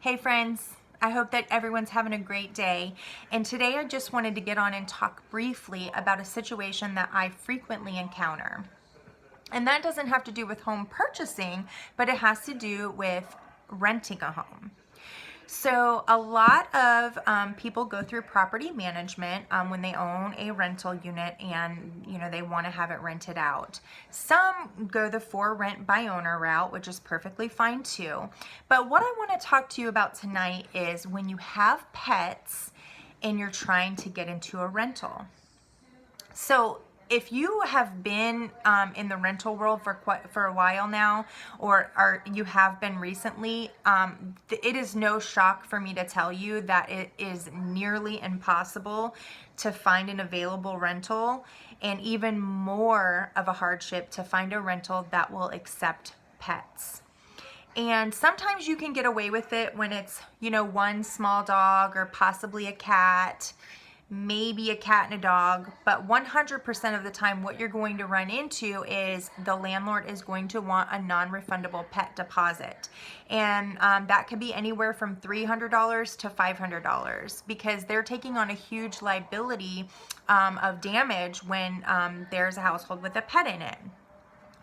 Hey friends, I hope that everyone's having a great day. And today I just wanted to get on and talk briefly about a situation that I frequently encounter. And that doesn't have to do with home purchasing, but it has to do with renting a home. So a lot of people go through property management when they own a rental unit and they want to have it rented out. Some go the for rent by owner route, which is perfectly fine too. But what I want to talk to you about tonight is when you have pets and you're trying to get into a rental. So if you have been in the rental world for a while now, or you have been recently, it is no shock for me to tell you that it is nearly impossible to find an available rental, and even more of a hardship to find a rental that will accept pets. And sometimes you can get away with it when it's, one small dog or possibly a cat, maybe a cat and a dog, but 100% of the time what you're going to run into is the landlord is going to want a non-refundable pet deposit. And that could be anywhere from $300 to $500 because they're taking on a huge liability of damage when there's a household with a pet in it.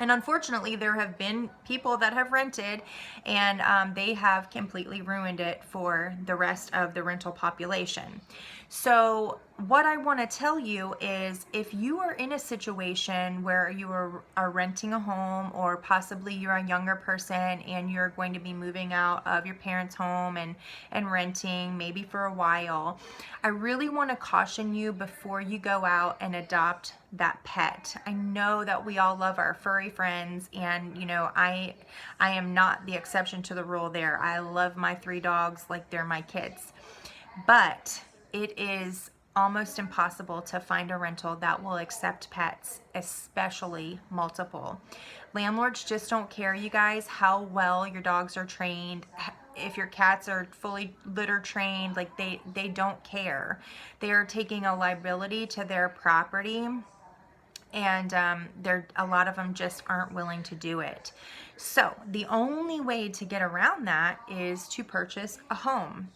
And unfortunately, there have been people that have rented and they have completely ruined it for the rest of the rental population. So what I want to tell you is if you are in a situation where you are renting a home, or possibly you're a younger person and you're going to be moving out of your parents' home and renting maybe for a while, I really want to caution you before you go out and adopt that pet. I know that we all love our furry friends, and I am not the exception to the rule there. I love my 3 dogs like they're my kids. But it is almost impossible to find a rental that will accept pets, especially multiple. Landlords just don't care, you guys, how well your dogs are trained. If your cats are fully litter trained, like they don't care. They are taking a liability to their property, and a lot of them just aren't willing to do it. So the only way to get around that is to purchase a home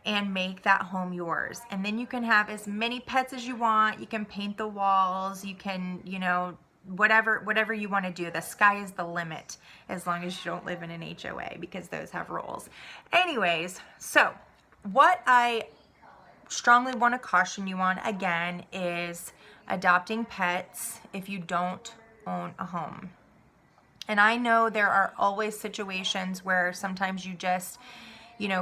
and make that home yours. And then you can have as many pets as you want. You can paint the walls. You can, whatever you want to do. The sky is the limit as long as you don't live in an HOA, because those have rules. Anyways, so what I strongly want to caution you on again is adopting pets if you don't own a home. And I know there are always situations where sometimes you just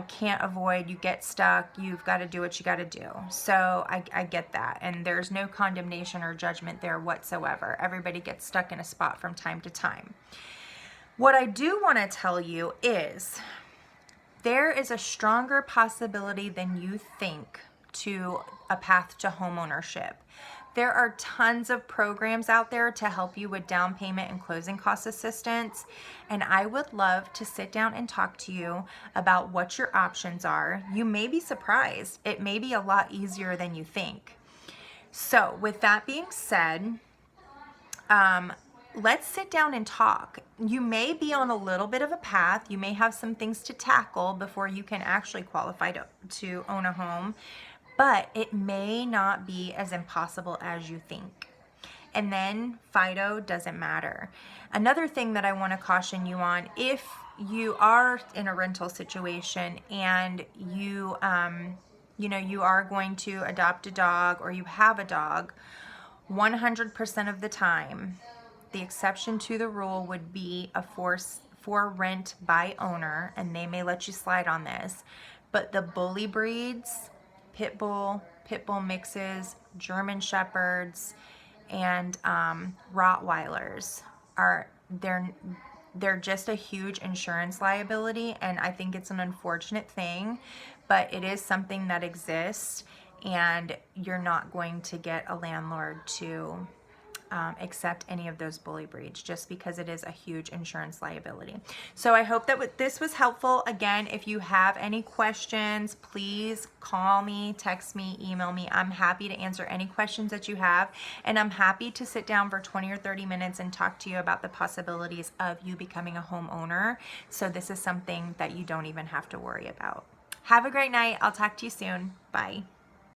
can't avoid, you get stuck, you've got to do what you got to do. So I get that, and there's no condemnation or judgment there whatsoever. Everybody gets stuck in a spot from time to time. What I do want to tell you is there is a stronger possibility than you think to a path to homeownership. There are tons of programs out there to help you with down payment and closing cost assistance, and I would love to sit down and talk to you about what your options are. You may be surprised. It may be a lot easier than you think. So with that being said, let's sit down and talk. You may be on a little bit of a path. You may have some things to tackle before you can actually qualify to own a home, but it may not be as impossible as you think. And then FIDO doesn't matter. Another thing that I want to caution you on, if you are in a rental situation and you are going to adopt a dog, or you have a dog, 100% of the time, the exception to the rule would be a for rent by owner, and they may let you slide on this. But the bully breeds, pit bull mixes, German shepherds, and Rottweilers they're just a huge insurance liability, and I think it's an unfortunate thing, but it is something that exists, and you're not going to get a landlord to accept any of those bully breeds, just because it is a huge insurance liability. So I hope that this was helpful. Again, if you have any questions, please call me, text me, email me. I'm happy to answer any questions that you have, and I'm happy to sit down for 20 or 30 minutes and talk to you about the possibilities of you becoming a homeowner. So this is something that you don't even have to worry about. Have a great night. I'll talk to you soon. Bye.